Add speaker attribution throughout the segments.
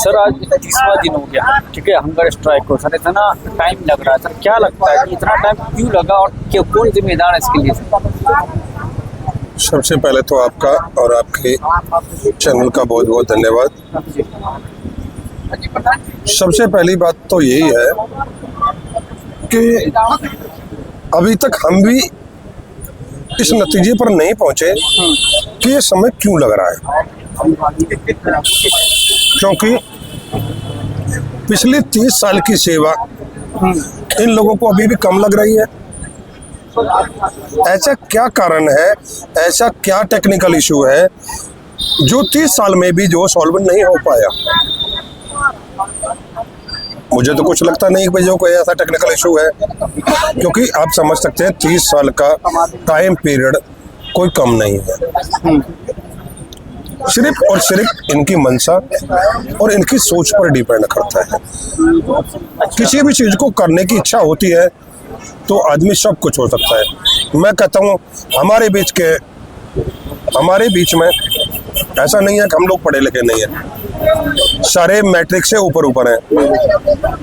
Speaker 1: Sir आज 30वां दिन हो गया, ठीक है, हंगर स्ट्राइक को। सर इतना टाइम लग रहा है, सर क्या लगता है कि इतना टाइम क्यों लगा और क्यों, कौन जिम्मेदार है इसके लिए?
Speaker 2: सबसे पहले तो आपका और आपके चैनल का बहुत बहुत धन्यवाद। सबसे पहली बात तो यही है कि अभी तक हम भी इस नतीजे पर नहीं पहुंचे कि ये समय क्यों लग रहा है, क्योंकि पिछले 30 साल की सेवा इन लोगों को अभी भी कम लग रही है। ऐसा क्या कारण है, ऐसा क्या टेक्निकल इशू है जो 30 साल में भी जो सॉल्व नहीं हो पाया? मुझे तो कुछ लगता नहीं कि जो कोई ऐसा टेक्निकल इशू है, क्योंकि आप समझ सकते हैं 30 साल का टाइम पीरियड कोई कम नहीं है। सिर्फ और सिर्फ इनकी मंशा और इनकी सोच पर डिपेंड करता है। किसी भी चीज को करने की इच्छा होती है तो आदमी सब कुछ हो सकता है। मैं कहता हूँ हमारे बीच में ऐसा नहीं है कि हम लोग पढ़े लिखे नहीं है, सारे मैट्रिक से ऊपर हैं,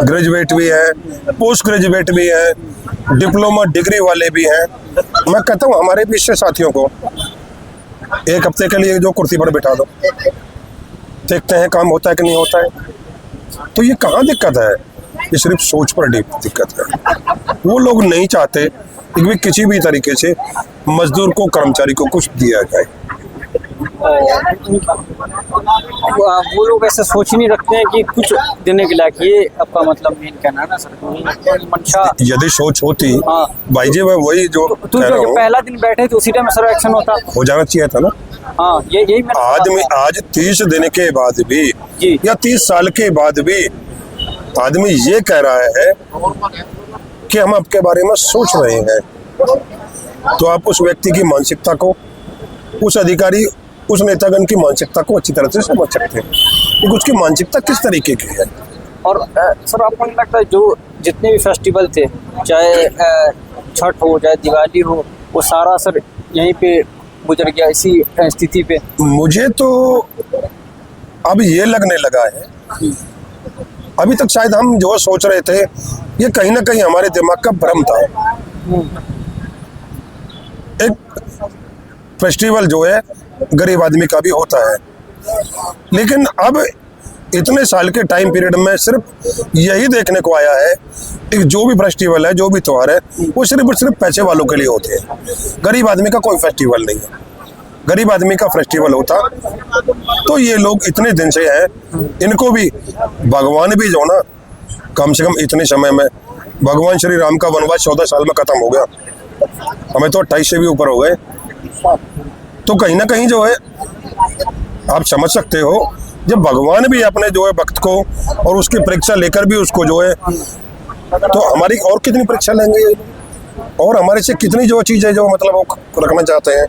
Speaker 2: ग्रेजुएट भी हैं, पोस्ट ग्रेजुएट भी हैं, डिप्लोमा डिग्री वाले भी हैं। मैं कहता हूँ हमारे बीच से साथियों को एक हफ्ते के लिए जो कुर्सी पर बिठा दो, देखते हैं काम होता है कि नहीं होता है। तो ये कहाँ दिक्कत है? ये सिर्फ सोच पर दिक्कत है। वो लोग नहीं चाहते कि किसी भी तरीके से मजदूर को, कर्मचारी को कुछ दिया जाए।
Speaker 1: वो लोग ऐसे सोच ही नहीं रखते हैं कि कुछ देने के लायक। ये आपका मतलब मेन कहना है ना सर? मंशा
Speaker 2: यदि सोच होती,
Speaker 1: हाँ
Speaker 2: भाई जी मैं वही जो
Speaker 1: जो पहला दिन बैठे थे उसी टाइम सर एक्शन होता,
Speaker 2: हो जाना चाहिए था ना।
Speaker 1: हाँ यही
Speaker 2: आदमी आज 30 दिन के बाद भी या 30 साल के बाद भी आदमी ये कह रहा है कि हम आपके बारे में सोच रहे हैं, तो आप उस व्यक्ति की मानसिकता को, उस अधिकारी, उस नेतागण की मानसिकता को अच्छी तरह से समझ सकते हैं कि उसकी मानसिकता किस तरीके की है।
Speaker 1: और सर आपको नहीं लगता जो जितने भी फेस्टिवल थे, चाहे छठ हो चाहे दिवाली हो, वो सारा सर यहीं पे गुजर गया इसी स्थिति पे?
Speaker 2: मुझे तो अब ये लगने लगा है, अभी तक शायद हम जो सोच रहे थे ये कहीं ना कहीं हमारे दिमाग का भ्रम था। एक फेस्टिवल जो है गरीब आदमी का भी होता है, लेकिन अब इतने साल के टाइम पीरियड में सिर्फ यही देखने को आया है कि जो भी फेस्टिवल है, जो भी त्योहार है, वो सिर्फ और सिर्फ पैसे वालों के लिए होते हैं। गरीब आदमी का कोई फेस्टिवल नहीं है। गरीब आदमी का फेस्टिवल होता तो ये लोग इतने दिन से हैं, इनको भी भगवान भी जो ना, कम से कम इतने समय में भगवान श्री राम का वनवास 14 साल में खत्म हो गया, हमें तो 28 से भी ऊपर हो गए। तो कहीं ना कहीं जो है आप समझ सकते हो, जब भगवान भी अपने जो है भक्त को और उसकी परीक्षा लेकर भी उसको जो है, तो हमारी और कितनी परीक्षा लेंगे और हमारे से कितनी जो चीज़ें जो मतलब वो रखना चाहते हैं।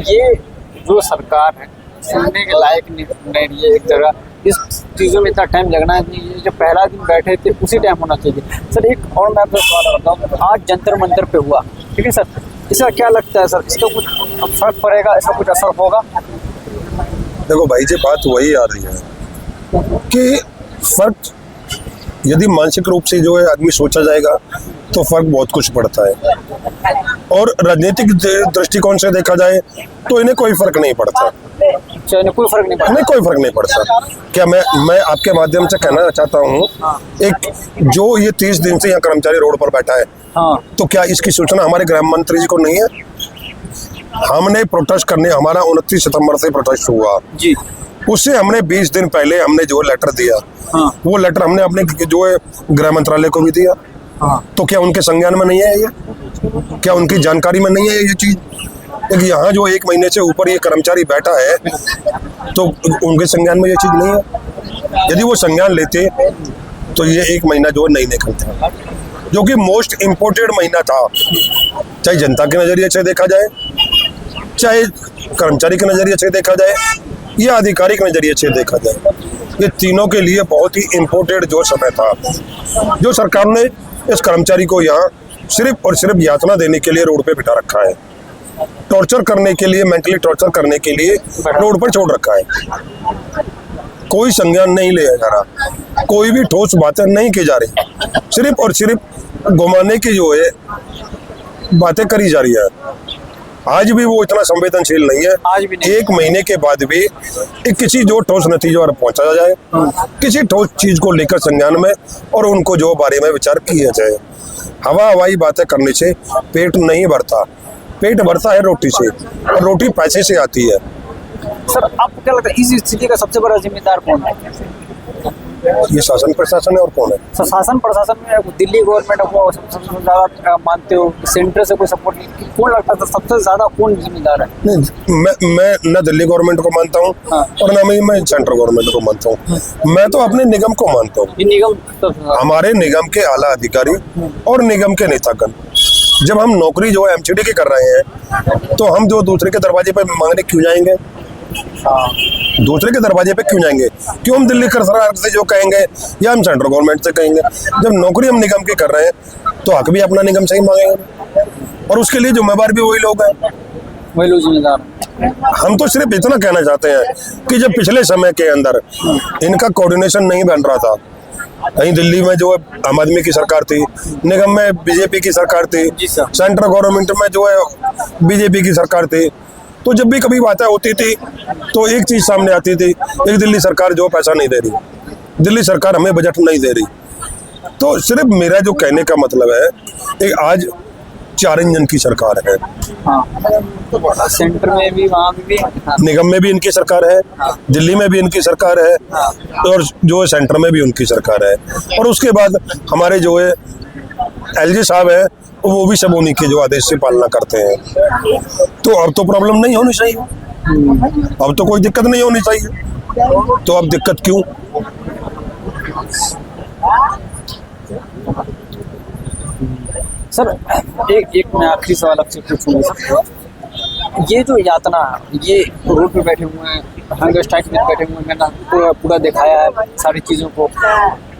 Speaker 1: ये जो सरकार है सुनने के लायक नहीं है। एक तरह इस चीज़ों में इतना टाइम लगना है कि ये जो पहला दिन बैठे थे उसी टाइम होना चाहिए। सर एक और मैं आपसे सवाल करता हूँ, आज जंतर मंतर पे हुआ, ठीक है सर, इसका क्या लगता है सर, इसका कुछ फर्क पड़ेगा, इसका कुछ असर होगा?
Speaker 2: देखो भाई जी, बात वही आ रही है कि फर्क यदि मानसिक रूप से जो है आदमी सोचा जाएगा तो फर्क बहुत कुछ पड़ता है, और राजनीतिक दृष्टिकोण से देखा जाए तो इन्हें कोई फर्क नहीं पड़ता।
Speaker 1: कोई फर्क नहीं पड़ता?
Speaker 2: नहीं, कोई फर्क नहीं पड़ता। क्या मैं आपके माध्यम से कहना चाहता हूँ, एक जो ये 30 दिन से यहाँ कर्मचारी रोड पर बैठा है,
Speaker 1: हाँ,
Speaker 2: तो क्या इसकी सूचना हमारे गृह मंत्री जी को नहीं है? हमने प्रोटेस्ट करने, हमारा 29 सितंबर से प्रोटेस्ट हुआ
Speaker 1: जी,
Speaker 2: उससे हमने 20 दिन पहले हमने जो लेटर दिया,
Speaker 1: हाँ,
Speaker 2: वो लेटर हमने अपने जो है गृह मंत्रालय को भी दिया।
Speaker 1: हाँ,
Speaker 2: तो क्या उनके संज्ञान में नहीं है ये? क्या उनकी जानकारी में नहीं है ये चीज? यहाँ जो 1 महीने से ऊपर ये कर्मचारी बैठा है तो उनके संज्ञान में ये चीज नहीं है। यदि वो संज्ञान लेते तो ये 1 महीना जो नहीं निकलता, जो कि मोस्ट इम्पोर्टेड महीना था, चाहे जनता के नजरिए से देखा जाए, चाहे कर्मचारी के नजरिए से देखा जाए, या आधिकारिक नजरिए से देखा जाए। ये तीनों के लिए बहुत ही इम्पोर्टेड जो समय था, जो सरकार ने इस कर्मचारी को यहाँ सिर्फ और सिर्फ यातना देने के लिए रोड पे बिठा रखा है, टॉर्चर करने के लिए, मेंटली टॉर्चर करने के लिए रोड पर छोड़ रखा है। कोई संज्ञान नहीं लिया जा रहा, कोई भी ठोस बातें नहीं की जा रही, सिर्फ और सिर्फ घुमाने की जो है बातें करी जा रही है। आज भी वो इतना संवेदनशील नहीं है,
Speaker 1: आज भी नहीं।
Speaker 2: 1 महीने के बाद भी किसी जो ठोस नतीजों पर पहुंचा जाए, किसी ठोस चीज को लेकर संज्ञान में और उनको जो बारे में विचार किया जाए। हवाई बातें करने से पेट नहीं भरता, पेट भरता है रोटी से, और रोटी पैसे से आती है।
Speaker 1: सर आपको क्या लगता है इस स्थिति का सबसे बड़ा जिम्मेदार कौन है?
Speaker 2: ये शासन प्रशासन है और कौन है?
Speaker 1: सर शासन प्रशासन में दिल्ली गवर्नमेंट को सबसे ज्यादा मानते हो, सेंटर से कोई सपोर्ट नहीं, कौन लगता है सबसे ज्यादा कौन जिम्मेदार है?
Speaker 2: नहीं, मैं न दिल्ली गवर्नमेंट को मानता हूँ और न मैं सेंट्रल गवर्नमेंट को मानता हूँ। मैं तो अपने निगम को मानता हूँ।
Speaker 1: ये निगम
Speaker 2: हमारे निगम के आला अधिकारी और निगम के नेतागण, जब हम नौकरी जो है एमसीडी की कर रहे हैं, तो हम जो दूसरे के दरवाजे पे मांगने क्यों जाएंगे? दूसरे के दरवाजे पे क्यों जाएंगे? क्यों हम दिल्ली सरकार से जो कहेंगे या हम सेंट्रल गवर्नमेंट से कहेंगे? जब नौकरी हम निगम की कर रहे हैं तो हक भी अपना निगम से ही मांगेंगे, और उसके लिए जिम्मेवार भी वही लोग हैं,
Speaker 1: वही लोग जिम्मेदार।
Speaker 2: हम तो सिर्फ इतना कहना चाहते हैं कि जब पिछले समय के अंदर इनका कोऑर्डिनेशन नहीं बन रहा था, कहीं दिल्ली में जो है आम आदमी की सरकार थी, निगम में बीजेपी की सरकार थी, सेंट्रल गवर्नमेंट में जो है बीजेपी की सरकार थी, तो जब भी कभी बातें होती थी तो एक चीज सामने आती थी, एक दिल्ली सरकार जो पैसा नहीं दे रही, दिल्ली सरकार हमें बजट नहीं दे रही। तो सिर्फ मेरा जो कहने का मतलब है, एक आज 4 इंजन की सरकार है।
Speaker 1: हाँ। सेंटर में भी, वहाँ भी
Speaker 2: निगम में भी इनकी सरकार है, दिल्ली में भी इनकी सरकार है, और जो है सेंटर में भी उनकी सरकार है, और उसके बाद हमारे जो है एलजी साहब है, वो भी सब उन्हीं के जो आदेश से पालना करते हैं। तो अब तो प्रॉब्लम नहीं होनी चाहिए, अब तो कोई दिक्कत नहीं होनी चाहिए, तो अब दिक्कत क्यों?
Speaker 1: सर एक मैं आखिरी सवाल आपसे पूछूंगा सर, ये जो यातना, ये रोड पे बैठे हुए हैं, हंगर स्ट्राइक में बैठे हुए हैं, मैंने पूरा दिखाया है सारी चीज़ों को,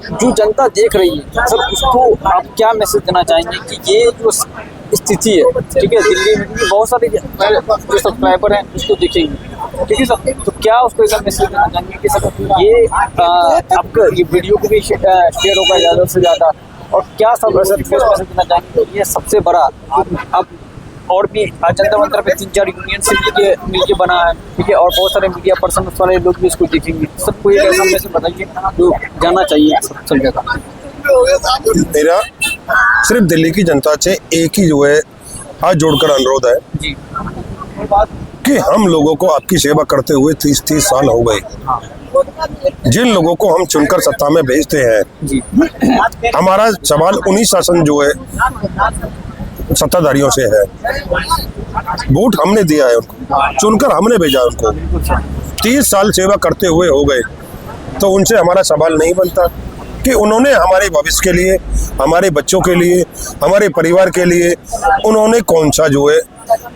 Speaker 1: जो जनता देख रही है सर, उसको आप क्या मैसेज देना चाहेंगे कि ये जो स्थिति है, ठीक है, दिल्ली में बहुत सारे जो सब्सक्राइबर हैं उसको देखेंगे, ठीक है सर, तो क्या उसको ऐसा मैसेज देना चाहेंगे कि सर ये आपका ये वीडियो को भी शेयर होगा ज़्यादा से ज़्यादा, और क्या सब सर मैसेज देना चाहेंगे? ये सबसे बड़ा अब और भी जनता मंत्र पे 3-4 यूनियन से मिलके बना है, ठीक है, और बहुत सारे मीडिया पर्सन वाले लोग भी इसको देखेंगे, सबको एक ऐसा मैसेज बताइए जो जाना चाहिए सब जगह।
Speaker 2: मेरा सिर्फ दिल्ली की जनता से एक ही जो है हाथ जोड़कर अनुरोध है
Speaker 1: जी,
Speaker 2: कि हम लोगों को आपकी सेवा करते हुए 30 साल हो गए। जिन लोगों को हम चुनकर सत्ता में भेजते हैं
Speaker 1: जी,
Speaker 2: हमारा सवाल उन्हीं शासन जो है सत्ताधारियों से है। वोट हमने दिया है उनको, चुनकर हमने भेजा उनको, 30 साल सेवा करते हुए हो गए, तो उनसे हमारा सवाल नहीं बनता कि उन्होंने हमारे भविष्य के लिए, हमारे बच्चों के लिए, हमारे परिवार के लिए उन्होंने कौन सा जो है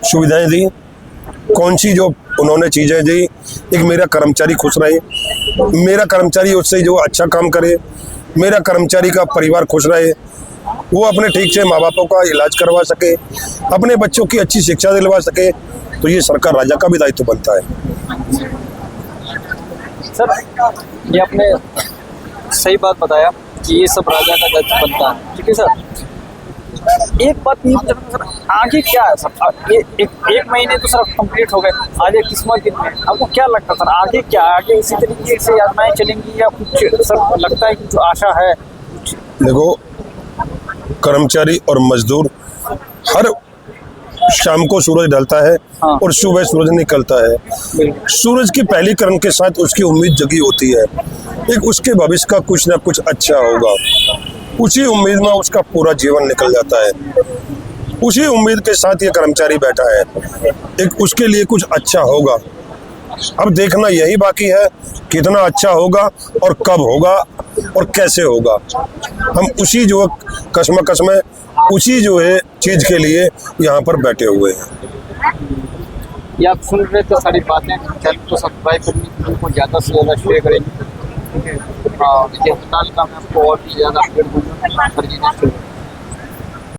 Speaker 2: सुविधाएं दी, कौन सी जो उन्होंने चीज़ें दी। एक मेरा कर्मचारी खुश रहे, मेरा कर्मचारी उससे जो अच्छा काम करे, मेरा कर्मचारी का परिवार खुश रहे, वो अपने ठीक से माँ बापों का इलाज करवा सके, अपने बच्चों की अच्छी शिक्षा दिलवा सके, तो ये सरकार राजा का भी दायित्व बनता है।
Speaker 1: सर ये आपने सही बात बताया कि ये सब राजा का दायित्व बनता है, ठीक है सर। एक बात नहीं सर, आगे क्या है सर? एक महीने तो सर कंप्लीट हो गए, आज एक किस्मत दिन में, आपको क्या लगता है सर आगे क्या, आगे इसी तरीके से यातनाएं चलेंगी या कुछ सर लगता है कि जो आशा है?
Speaker 2: देखो, कर्मचारी और मजदूर हर शाम को सूरज ढलता है और सुबह सूरज निकलता है। सूरज की पहली किरण के साथ उसकी उम्मीद जगी होती है, एक उसके भविष्य का कुछ ना कुछ अच्छा होगा, उसी उम्मीद में उसका पूरा जीवन निकल जाता है। उसी उम्मीद के साथ ये कर्मचारी बैठा है, एक उसके लिए कुछ अच्छा होगा। अब देखना यही बाकी है कितना अच्छा होगा और कब होगा और कैसे होगा। हम उसी जो कश्मकश में, उसी जो है चीज के लिए यहाँ पर बैठे हुए हैं।
Speaker 1: ये आप सुन रहे थे सारी बातें, चैनल को सब्सक्राइब करने उनको ज़्यादा से ज़्यादा शेयर करेंगे, ठीक है, ये हड़ताल का मैं आपको और भी ज़्यादा अपडेट दूँगा।